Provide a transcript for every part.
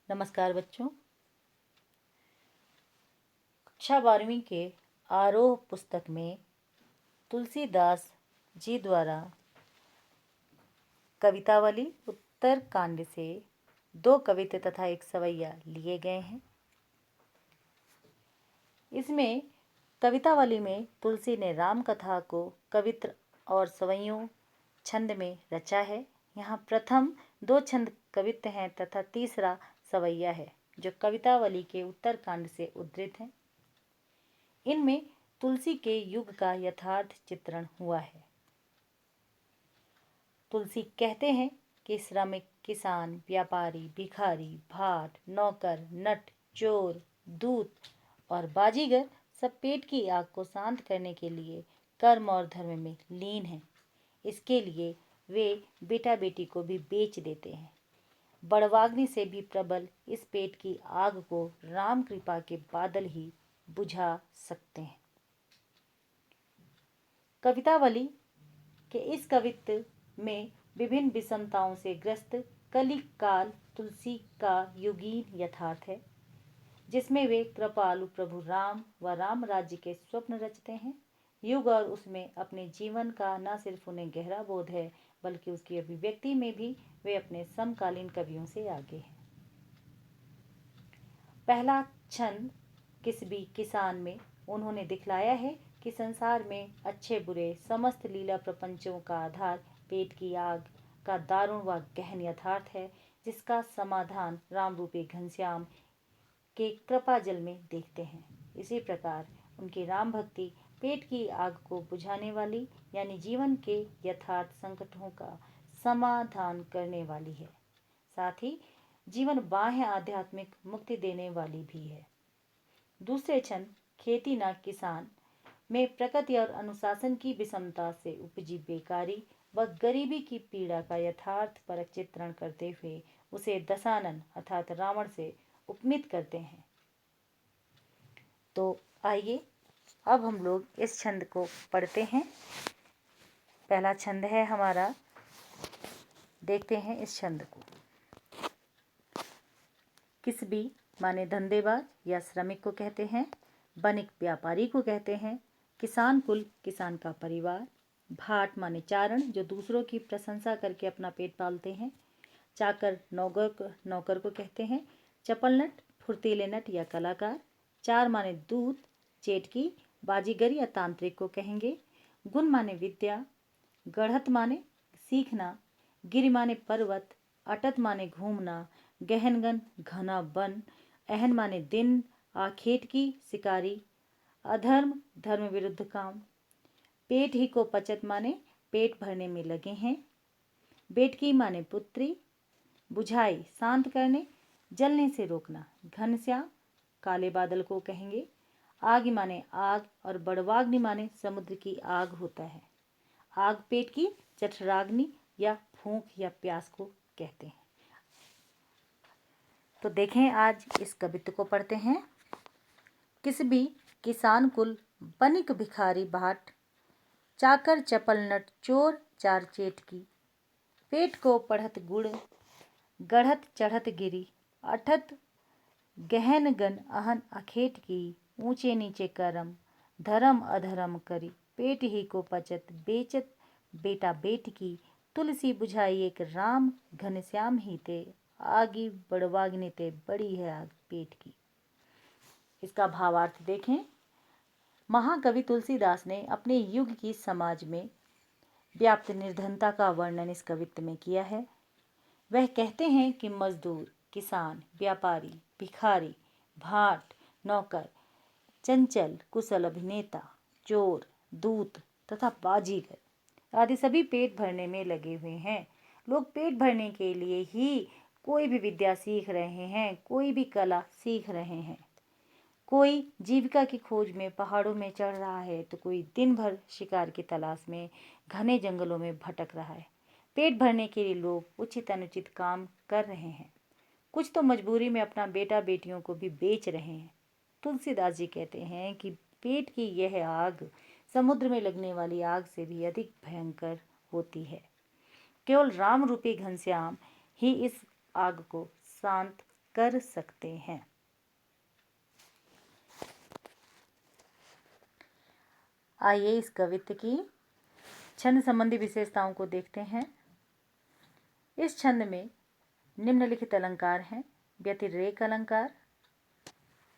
नमस्कार बच्चों। कक्षा 12वीं के आरोह पुस्तक में तुलसीदास जी द्वारा कवितावली उत्तरकांड से 2 कविता तथा 1 सवैया लिए गए हैं। इसमें कवितावली में तुलसी ने राम कथा को कवित्र और सवैयों छंद में रचा है। यहाँ प्रथम 2 छंद कवित्त हैं तथा तीसरा सवैया है जो कवितावली के उत्तरकांड से उद्धृत है। इनमें तुलसी के युग का यथार्थ चित्रण हुआ है। तुलसी कहते हैं कि श्रमिक, किसान, व्यापारी, भिखारी, भाट, नौकर, नट, चोर, दूत और बाजीगर सब पेट की आग को शांत करने के लिए कर्म और धर्म में लीन हैं। इसके लिए वे बेटा बेटी को भी बेच देते हैं। बड़वाग्नि से भी प्रबल इस पेट की आग को राम कृपा के बादल ही बुझा सकते हैं। कवितावली के इस कवित्त में विभिन्न विषमताओं से ग्रस्त कलिक काल तुलसी का युगीन यथार्थ है, जिसमें वे कृपालु प्रभु राम व राम राज्य के स्वप्न रचते हैं। युग और उसमें अपने जीवन का न सिर्फ उन्हें गहरा बोध है, बल्कि उसकी अभिव्यक्ति में भी वे अपने समकालीन कवियों से आगे हैं। पहला छंद किसबी किसान में उन्होंने दिखलाया है कि संसार में अच्छे बुरे समस्त लीला प्रपंचों का आधार पेट की आग का दारुण व गहन यथार्थ है, जिसका समाधान राम रूपी घनश्याम के कृपा जल में देखते हैं। इसी प्रकार उनकी राम भक्ति पेट की आग को बुझाने वाली यानी जीवन के यथार्थ संकटों का समाधान करने वाली है, साथ ही जीवन बाह्य आध्यात्मिक मुक्ति देने वाली भी है। दूसरे छंद खेती न किसान में प्रकृति और अनुशासन की विषमता से उपजी बेकारी व गरीबी की पीड़ा का यथार्थ परक चित्रण करते हुए उसे दशानन अर्थात रावण से उपमित करते हैं। तो आइए अब हम लोग इस छंद को पढ़ते हैं। पहला छंद है हमारा, देखते हैं इस छंद को। किसबी माने धंधेबाज या श्रमिक को कहते हैं। बनिक व्यापारी को कहते हैं। किसान कुल किसान का परिवार। भाट माने चारण जो दूसरों की प्रशंसा करके अपना पेट पालते हैं। चाकर नौकर को कहते हैं। चपल नट फुर्तीले नट या कलाकार। चार माने दूत चेटकी बाजीगर या तांत्रिक को कहेंगे। गुण माने विद्या। गढ़त माने सीखना। गिरि माने पर्वत। अटत माने घूमना। गहनगन घना वन। अहन माने दिन। आखेट की शिकारी। अधर्म धर्म विरुद्ध काम। पेट ही को पचत माने पेट भरने में लगे हैं। बेटकी माने पुत्री। बुझाई शांत करने जलने से रोकना। घनश्याम काले बादल को कहेंगे। आग माने आग और बड़वाग्नि माने समुद्र की आग होता है। आग पेट की जठराग्नि या भूख या प्यास को कहते हैं। तो देखें आज इस कवित्त को पढ़ते हैं। किसबी किसान कुल बनिक भिखारी भाट। चाकर चपल नट चोर चार चेटकी। पेट को पढ़त गुड़ गढ़त चढ़त गिरी। अठत गहन गन अहन अखेट की। ऊंचे नीचे करम धर्म अधर्म करी। पेट ही को पचत बेचत बेटा बेट की। तुलसी बुझाई एक राम घनश्याम ही ते। आगी बड़वाग्नि ते बड़ी है आग पेट की। इसका भावार्थ देखें। महाकवि तुलसीदास ने अपने युग की समाज में व्याप्त निर्धनता का वर्णन इस कवित्त में किया है। वह कहते हैं कि मजदूर, किसान, व्यापारी, भिखारी, भाट, नौकर, चंचल, कुशल अभिनेता, चोर, दूत तथा बाजीगर आदि सभी पेट भरने में लगे हुए हैं। लोग पेट भरने के लिए ही कोई भी विद्या सीख रहे हैं, कोई भी कला सीख रहे हैं। कोई जीविका की खोज में पहाड़ों में चढ़ रहा है तो कोई दिन भर शिकार की तलाश में घने जंगलों में भटक रहा है। पेट भरने के लिए लोग उचित अनुचित काम कर रहे हैं। कुछ तो मजबूरी में अपना बेटा बेटियों को भी बेच रहे हैं। तुलसीदास जी कहते हैं कि पेट की यह आग समुद्र में लगने वाली आग से भी अधिक भयंकर होती है। केवल राम रूपी घनश्याम ही इस आग को शांत कर सकते हैं। आइए इस कवित्त की छंद संबंधी विशेषताओं को देखते हैं। इस छंद में निम्नलिखित अलंकार हैं। व्यतिरेक अलंकार,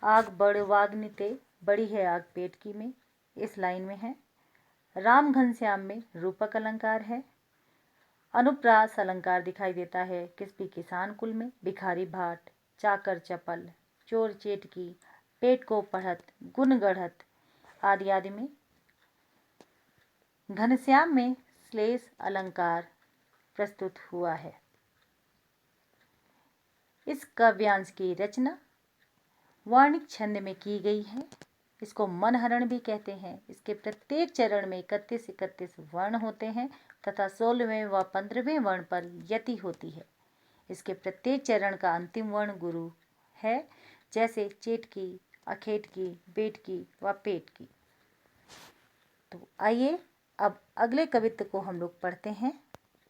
आग बड़ वाग्निते, बड़ी है आग पेटकी में, इस लाइन में है। राम घनश्याम में रूपक अलंकार है। अनुप्रास अलंकार दिखाई देता है किस भी किसान कुल में, भिखारी भाट, चाकर चपल, चोर चेटकी, पेट को पढ़त, गुण गढ़त आदि आदि में। घनश्याम में श्लेष अलंकार प्रस्तुत हुआ है। इस काव्यांश की रचना वार्णिक छंद में की गई है। इसको मनहरण भी कहते हैं। इसके प्रत्येक चरण में 31 वर्ण होते हैं तथा 16वें व 15वें वर्ण पर यति होती है। इसके प्रत्येक चरण का अंतिम वर्ण गुरु है, जैसे चेटकी, अखेटकी, बेटकी व पेटकी। तो आइए अब अगले कवित्त को हम लोग पढ़ते हैं,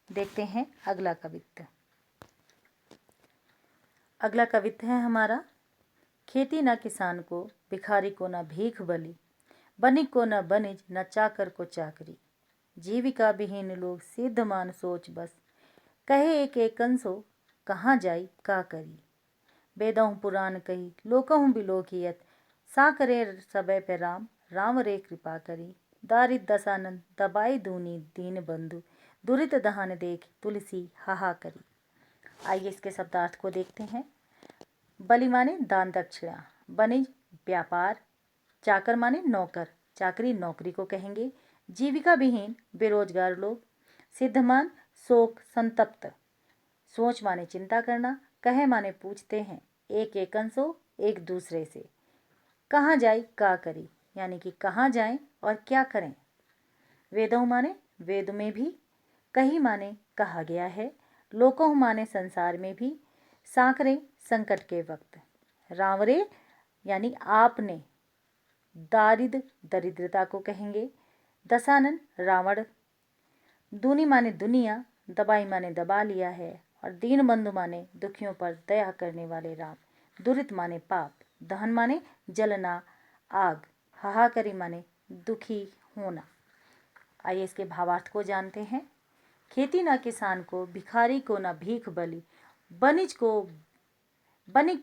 देखते हैं अगला कवित्त। अगला कवित्त है हमारा, खेती न किसान को, भिखारी को न भीख बली, बनिक को न बनिज, न चाकर को चाकरी, जीविका विहीन लोग सिद्ध मान सोच बस, कहे एक कंसो, कहाँ जाई का करी, वेदहु पुराण कही, लोकहु बिलोकियत, सा करे सबे पे राम, राम रे कृपा करी, दारिद दसानंद, दबाई दूनी दीन बंधु, दुरित दहान देख तुलसी हाहा करी। आइए इसके शब्दार्थ को देखते हैं। बलि माने दान दक्षिणा, बनिज व्यापार, चाकर माने नौकर, चाकरी नौकरी को कहेंगे, जीविका विहीन बेरोजगार लोग, सिद्ध मान शोक संतप्त, सोच माने चिंता करना, कहे माने पूछते हैं, एक अंशो एक दूसरे से, कहाँ जाए का करी यानी कि कहाँ जाएं और क्या करें। वेदों माने वेद में भी, कही माने कहा गया है, लोकों माने संसार में भी, सांकरे संकट के वक्त, रावरे यानी आपने, दारिद दरिद्रता को कहेंगे, दशानन रावण, दूनी माने दुनिया, दबाई माने दबा लिया है, और दीन बंधु माने दुखियों पर दया करने वाले राम, दुरित माने पाप, दहन माने जलना आग, हाहाकरी माने दुखी होना। आइए इसके भावार्थ को जानते हैं। खेती न किसान को, भिखारी को न भीख बली, बनिक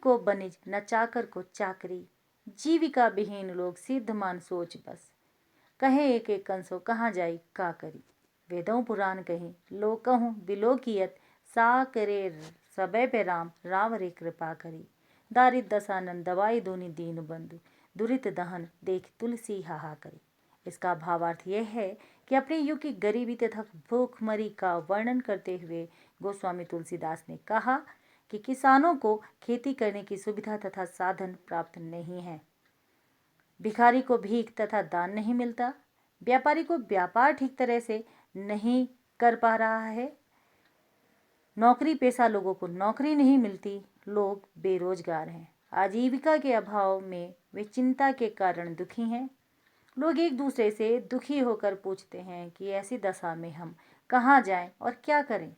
को बनिज, न चाकर को चाकरी, जीविका विहीन लोग सिद्ध मान सोच बस, कहे एक कंसो, कहाँ जाई का करी, वेदों पुराण कही, लोकहु बिलोकियत, सा करे सबे पे राम, राम रे कृपा करी, दारिद दशानंद, दवाई दूनी दीन बंधु, दुरित दहन देख तुलसी हाहा करी। इसका भावार्थ यह है कि अपने युग की गरीबी तथा भूखमरी का वर्णन करते हुए गोस्वामी तुलसीदास ने कहा कि किसानों को खेती करने की सुविधा तथा साधन प्राप्त नहीं है, भिखारी को भीख तथा दान नहीं मिलता, व्यापारी को व्यापार ठीक तरह से नहीं कर पा रहा है, नौकरी पेशा लोगों को नौकरी नहीं मिलती, लोग बेरोजगार हैं, आजीविका के अभाव में वे चिंता के कारण दुखी हैं। लोग एक दूसरे से दुखी होकर पूछते हैं कि ऐसी दशा में हम कहाँ जाएं और क्या करें।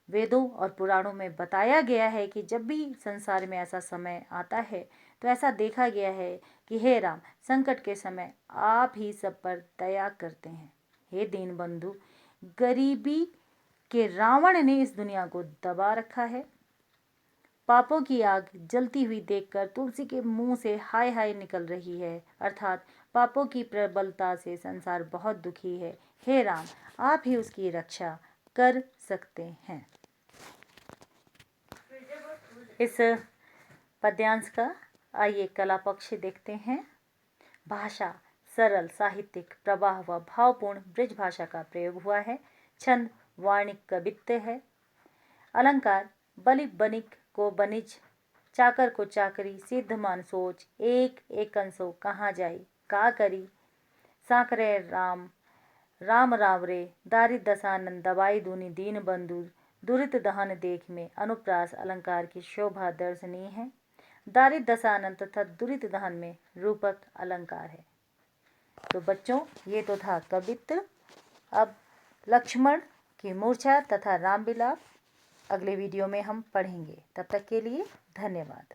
वेदों और पुराणों में बताया गया है कि जब भी संसार में ऐसा समय आता है तो ऐसा देखा गया है कि हे राम, संकट के समय आप ही सब पर दया करते हैं। हे दीन बंधु, गरीबी के रावण ने इस दुनिया को दबा रखा है। पापों की आग जलती हुई देखकर तुलसी के मुंह से हाय हाय निकल रही है, अर्थात पापों की प्रबलता से संसार बहुत दुखी है। हे राम, आप ही उसकी रक्षा कर सकते हैं। इस पद्यांश का आइए कला पक्ष देखते हैं। भाषा सरल, साहित्यिक, प्रवाह व भावपूर्ण ब्रज भाषा का प्रयोग हुआ है। छंद वार्णिक कवित्त है। अलंकार बलि बनिक को बनिज, चाकर को चाकरी, सिद्ध मान सोच, एक अंसो, कहाँ जाई का करी, सांकरे राम, राम रावरे, दारिद दशानंद, दवाई दूनी दीन बंधु, दुरित दहन देख में अनुप्रास अलंकार की शोभा दर्शनीय है। दारिद दशानंद तथा दुरित दहन में रूपक अलंकार है। तो बच्चों, ये तो था कवित्त। अब लक्ष्मण की मूर्छा तथा राम विलाप अगले वीडियो में हम पढ़ेंगे। तब तक के लिए धन्यवाद।